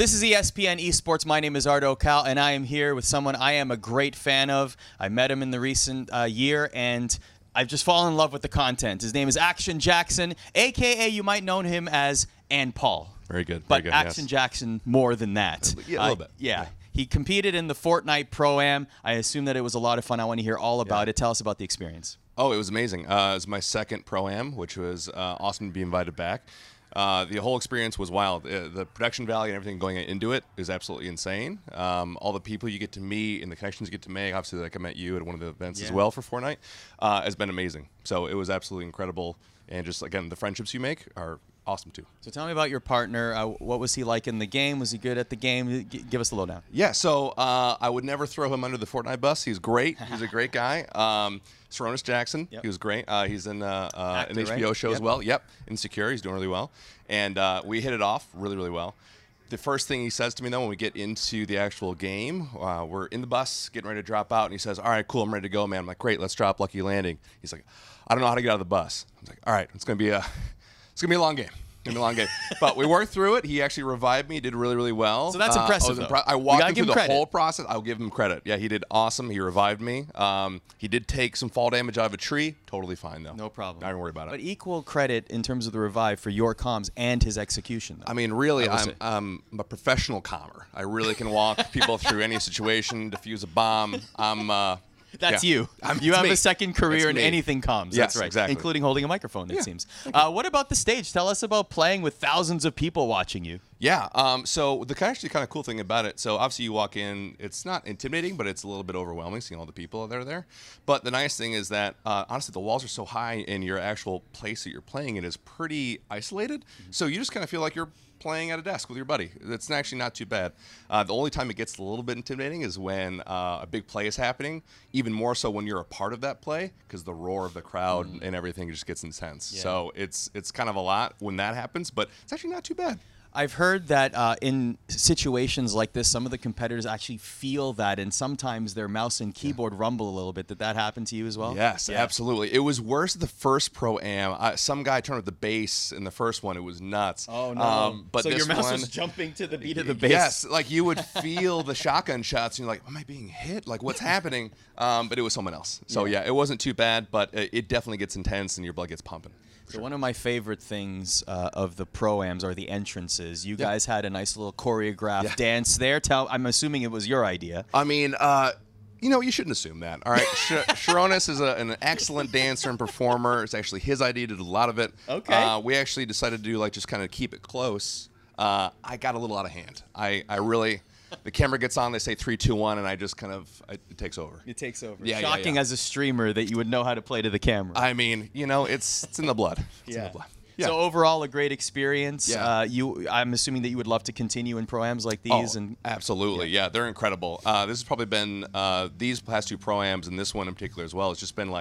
This is ESPN Esports. My name is Ardo Cal, and I am here with someone I am a great fan of. I met him in the recent year, and I've just fallen in love with the content. His name is Action Jackson, a.k.a. you might know him as And Paul. Very good. But very good, Action Jackson more than that. Yeah, a little bit. Yeah. He competed in the Fortnite Pro-Am. I assume that it was a lot of fun. I want to hear all about it. Tell us about the experience. Oh, it was amazing. It was my second Pro-Am, which was awesome to be invited back. The whole experience was wild. The production value and everything going into it is absolutely insane. All the people you get to meet and the connections you get to make, obviously like I met you at one of the events as well for Fortnite, has been amazing. So it was absolutely incredible. And just, again, the friendships you make are awesome too. So tell me about your partner. What was he like in the game? Was he good at the game? Give us the lowdown. Yeah, so I would never throw him under the Fortnite bus. He's great. He's a great guy. Sarunas Jackson, he was great. He's in an HBO show as well. Yep, Insecure. He's doing really well. And we hit it off really, really well. The first thing he says to me, though, when we get into the actual game, we're in the bus, getting ready to drop out, and he says, all right, cool, I'm ready to go, man. I'm like, great, let's drop Lucky Landing. He's like, I don't know how to get out of the bus. I was like, all right, it's going to be a long game. But we worked through it. He actually revived me. He did really, really well. So that's impressive. I walked him through the whole process. I'll give him credit. Yeah, he did awesome. He revived me. He did take some fall damage out of a tree. Totally fine, though. No problem. Not even worry about it. But equal credit in terms of the revive for your comms and his execution, though. I mean, really, I'm a professional commer. I really can walk people through any situation, defuse a bomb. That's you. You have a second career in me. anything comms. Yes, That's right. exactly. Including holding a microphone, it seems. What about the stage? Tell us about playing with thousands of people watching you. Yeah. So the actually kind of cool thing about it, so obviously you walk in, it's not intimidating, but it's a little bit overwhelming seeing all the people that are there. But the nice thing is that, honestly, the walls are so high and your actual place that you're playing in is pretty isolated. Mm-hmm. So you just kind of feel like you're playing at a desk with your buddy. It's actually not too bad. The only time it gets a little bit intimidating is when a big play is happening, even more so when you're a part of that play, because the roar of the crowd and everything just gets intense. Yeah. So it's kind of a lot when that happens, but it's actually not too bad. I've heard that in situations like this, some of the competitors actually feel that, and sometimes their mouse and keyboard rumble a little bit. Did that happen to you as well? Yes, absolutely. It was worse the first Pro-Am. Some guy turned up the bass in the first one. It was nuts. Oh, no. But so this your mouse one, was jumping to the beat of the bass? Yes, like you would feel the shotgun shots, and you're like, am I being hit? Like, what's happening? But it was someone else. So, yeah, it wasn't too bad, but it definitely gets intense, and your blood gets pumping. So one of my favorite things of the Pro-Ams are the entrances. You guys had a nice little choreographed dance there. I'm assuming it was your idea. I mean, you shouldn't assume that. All right, Sarunas is an excellent dancer and performer. It's actually his idea to do a lot of it. Okay. We actually decided to do just kind of keep it close. I got a little out of hand. I really. The camera gets on, they say 3, 2, 1, and I just kind of, it takes over. It takes over. Yeah, Shocking as a streamer that you would know how to play to the camera. I mean, it's in the blood. It's in the blood. Yeah. So overall, a great experience. Yeah. I'm assuming that you would love to continue in Pro-Ams like these. Absolutely. Yeah, they're incredible. This has probably been, these past 2 Pro-Ams and this one in particular as well, it's just been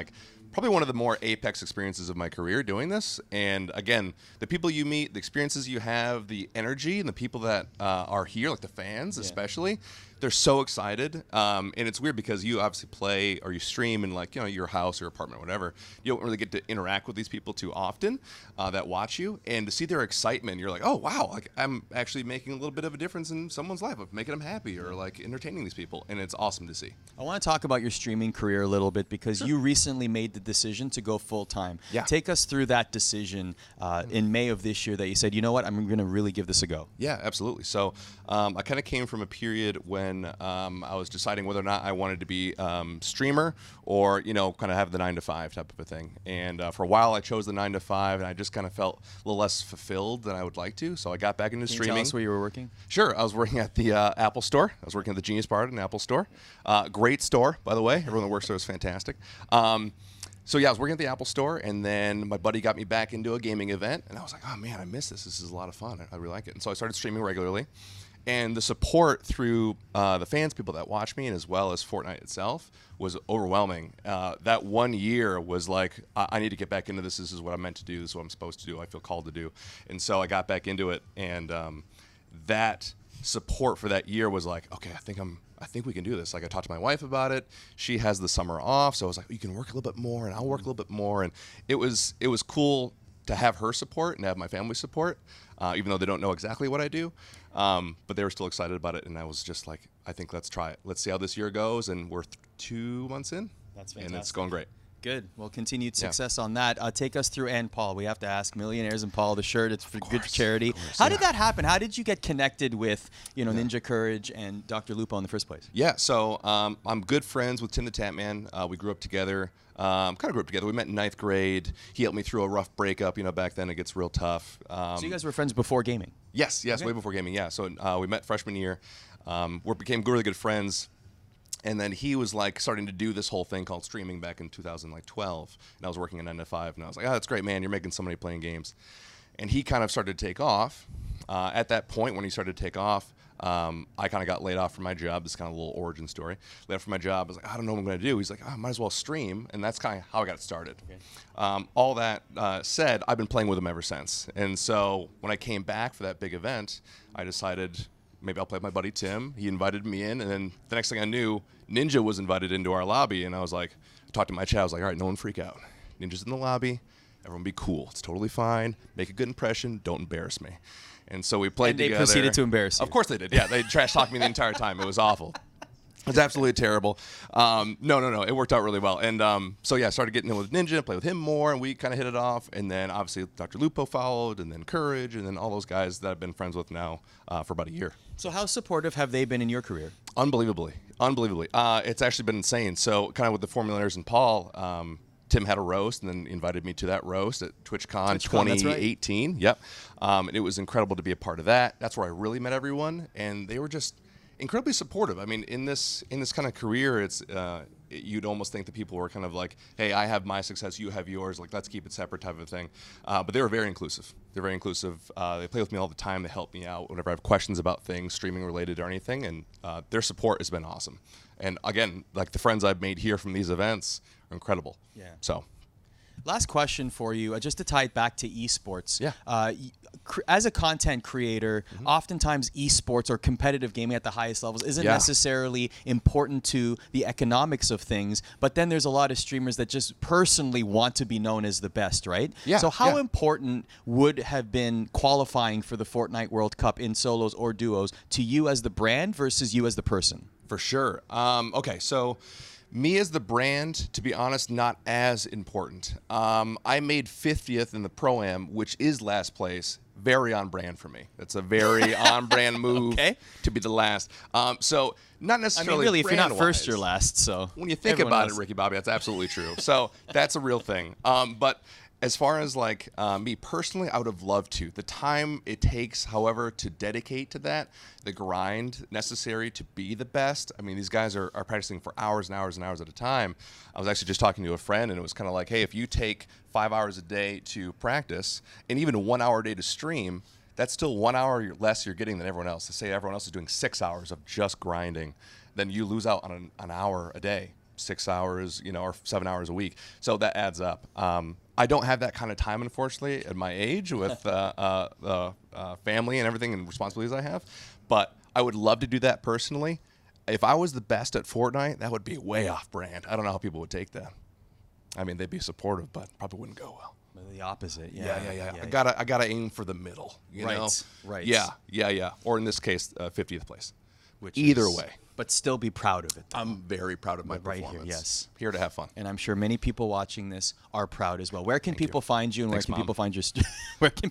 probably one of the more apex experiences of my career doing this. And again, the people you meet, the experiences you have, the energy, and the people that are here, like the fans especially, they're so excited. And it's weird because you obviously play or you stream in your house or apartment or whatever. You don't really get to interact with these people too often that watch you. And to see their excitement, you're like, oh, wow, I'm actually making a little bit of a difference in someone's life, of making them happy or entertaining these people. And it's awesome to see. I want to talk about your streaming career a little bit because you recently made the decision to go full-time. Yeah. Take us through that decision in May of this year that you said, you know what, I'm going to really give this a go. Yeah, absolutely. So I kind of came from a period when I was deciding whether or not I wanted to be streamer or, kind of have the 9 to 5 type of a thing. And for a while I chose the 9 to 5 and I just kind of felt a little less fulfilled than I would like to. So I got back into streaming. Can you tell us where you were working? Sure. I was working at the Apple Store. I was working at the Genius Bar at an Apple Store. Great store, by the way. Everyone that works there is fantastic. So yeah, I was working at the Apple Store, and then my buddy got me back into a gaming event, and I was like, oh man, I miss this. This is a lot of fun. I really like it. And so I started streaming regularly. And the support through the fans, people that watch me, and as well as Fortnite itself, was overwhelming. That 1 year was like, I need to get back into this. This is what I'm meant to do. This is what I'm supposed to do. I feel called to do. And so I got back into it, and that support for that year was like, okay, I think we can do this. Like, I talked to my wife about it. She has the summer off, so I was like, you can work a little bit more, and I'll work a little bit more. And it was cool to have her support and have my family support, even though they don't know exactly what I do. But they were still excited about it, and I was just like, I think let's try it. Let's see how this year goes, and we're 2 months in. That's fantastic. And it's going great. Good. Well, continued success on that. Take us through and Paul. We have to ask Millionaires and Paul, the shirt. It's for good charity. How did that happen? How did you get connected with Ninja Courage and Dr. Lupo in the first place? Yeah. So I'm good friends with Tim the Tap Man. We grew up together. Kind of grew up together. We met in 9th grade. He helped me through a rough breakup. Back then it gets real tough. So you guys were friends before gaming? Yes, okay. Way before gaming. Yeah. So we met freshman year. We became really good friends. And then he was like starting to do this whole thing called streaming back in 2012. And I was working in 9 to 5. And I was like, oh, that's great, man. You're making some money playing games. And he kind of started to take off. At that point, when he started to take off, I kind of got laid off from my job. This is kind of a little origin story. Laid off from my job. I was like, I don't know what I'm going to do. He's like, I might as well stream. And that's kind of how I got started. Okay. All that said, I've been playing with him ever since. And so when I came back for that big event, I decided maybe I'll play with my buddy Tim. He invited me in, and then the next thing I knew, Ninja was invited into our lobby, and I was like, I talked to my chat, I was like, all right, no one freak out. Ninja's in the lobby, everyone be cool. It's totally fine. Make a good impression. Don't embarrass me. And so we played together. And they proceeded to embarrass you. Of course they did. Yeah, they trash-talked me the entire time. It was awful. It was absolutely terrible. No. It worked out really well. And so, yeah, I started getting in with Ninja, play with him more, and we kind of hit it off. And then, obviously, Dr. Lupo followed, and then Courage, and then all those guys that I've been friends with now for about a year. So how supportive have they been in your career? Unbelievably. It's actually been insane. So kind of with the Formulaires and Paul, Tim had a roast and then invited me to that roast at TwitchCon 2018. Right. Yep. And it was incredible to be a part of that. That's where I really met everyone, and they were just incredibly supportive. I mean, in this kind of career, it's you'd almost think that people were kind of like, hey, I have my success, you have yours, like let's keep it separate type of thing. But they were very inclusive. They're very inclusive. They play with me all the time. They help me out whenever I have questions about things streaming related or anything, and their support has been awesome. And again, like the friends I've made here from these events are incredible. Yeah. So. Last question for you, just to tie it back to esports. Yeah. As a content creator, oftentimes esports or competitive gaming at the highest levels isn't necessarily important to the economics of things, but then there's a lot of streamers that just personally want to be known as the best, right? Yeah. So how important would have been qualifying for the Fortnite World Cup in solos or duos to you as the brand versus you as the person? For sure. Okay, so me as the brand, to be honest, not as important. I made 50th in the Pro-Am, which is last place. Very on brand for me. That's a very on brand move to be the last. So not necessarily. I mean, really, if you're not first, brand-wise. you're last. So When you think about it, Ricky Bobby, that's absolutely true. So that's a real thing. But as far as like me personally, I would have loved to. The time it takes, however, to dedicate to that, the grind necessary to be the best. I mean, these guys are practicing for hours and hours and hours at a time. I was actually just talking to a friend, and it was kind of like, hey, if you take 5 hours a day to practice and even a 1 hour a day to stream, that's still 1 hour less you're getting than everyone else. To say everyone else is doing 6 hours of just grinding, then you lose out on an hour a day. 6 hours, or 7 hours a week. So that adds up. I don't have that kind of time, unfortunately, at my age with family and everything and responsibilities I have. But I would love to do that personally. If I was the best at Fortnite, that would be way off brand. I don't know how people would take that. I mean, they'd be supportive, but probably wouldn't go well. The opposite, yeah. I gotta aim for the middle. You know? Right. Yeah. Or in this case, 50th place. Which either way. But still be proud of it. Though. I'm very proud of my performance. Here, yes. Here to have fun. And I'm sure many people watching this are proud as well. Where can people find you, and Thanks, where can Mom. people find your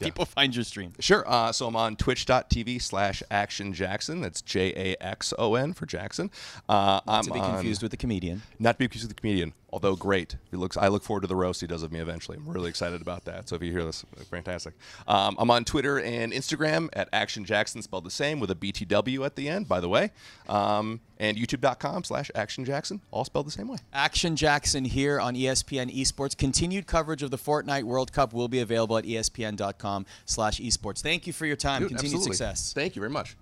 people find your stream? Sure. So I'm on twitch.tv/ActionJackson. That's JAXON for Jackson. Not to be confused with the comedian. Not to be confused with the comedian, although great. I look forward to the roast he does of me eventually. I'm really excited about that. So if you hear this, fantastic. I'm on Twitter and Instagram at ActionJackson, spelled the same with a BTW at the end, by the way. And youtube.com/ActionJackson, all spelled the same way. Action Jackson here on ESPN Esports. Continued coverage of the Fortnite World Cup will be available at ESPN.com/esports. Thank you for your time. Dude, Continued absolutely. success. Thank you very much.